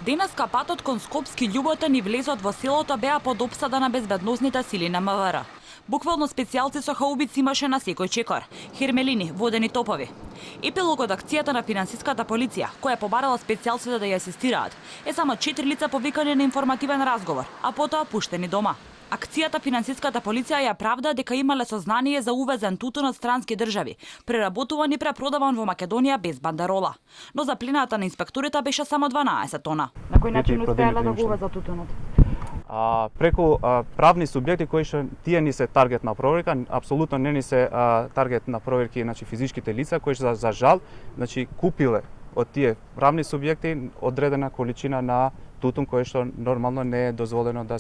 Денеска патот кон Скопски Љуботен и влезот во селото беа под опсада на безбедносните сили на МВР. Буквално специјалци со хаубици имаше на секој чекор, хермелини, водени топови. Епилог од акцијата на финансиската полиција, која побарала специјалците да ја асистираат, е само 4 лица повикани на информативен разговор, а потоа пуштени дома. Акцијата финансиската полиција ја правда дека имале сознание за увезен тутун од странски држави, преработуван и препродаван во Македонија без бандерола. Но заплената на инспекторите беше само 12 тона. На кој начин успеале да го увезат тутунот? Преку правни субјекти кои што тие ни се таргет на проверка, апсолутно не ни се таргет на проверки, значи физичките лица кои што за жал, значи купиле од тие правни субјекти одредена количина на тутун кој што нормално не е дозволено да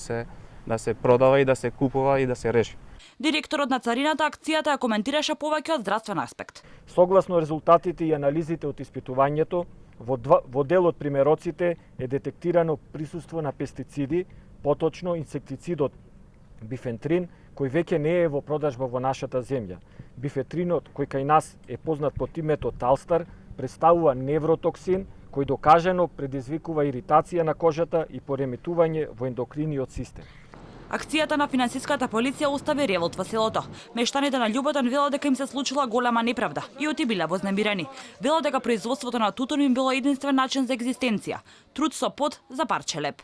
се продава и да се купува и да се реши. Директорот на царината акцијата ја коментираше повеќе од здравствен аспект. Согласно резултатите и анализите од испитувањето, во дел од примероците е детектирано присуство на пестициди, поточно инсектицидот бифентрин, кој веќе не е во продажба во нашата земја. Бифентринот, кој кај нас е познат под името Талстар, представува невротоксин, кој докажано предизвикува иритација на кожата и пореметување во ендокриниот систем. Акцијата на финансиската полиција остави револт во селото. Мештаните на Љуботен велат дека им се случила голема неправда и оти биле вознемирени. Велат дека производството на тутун им било единствен начин за екзистенција. Труд со пот за парче леп.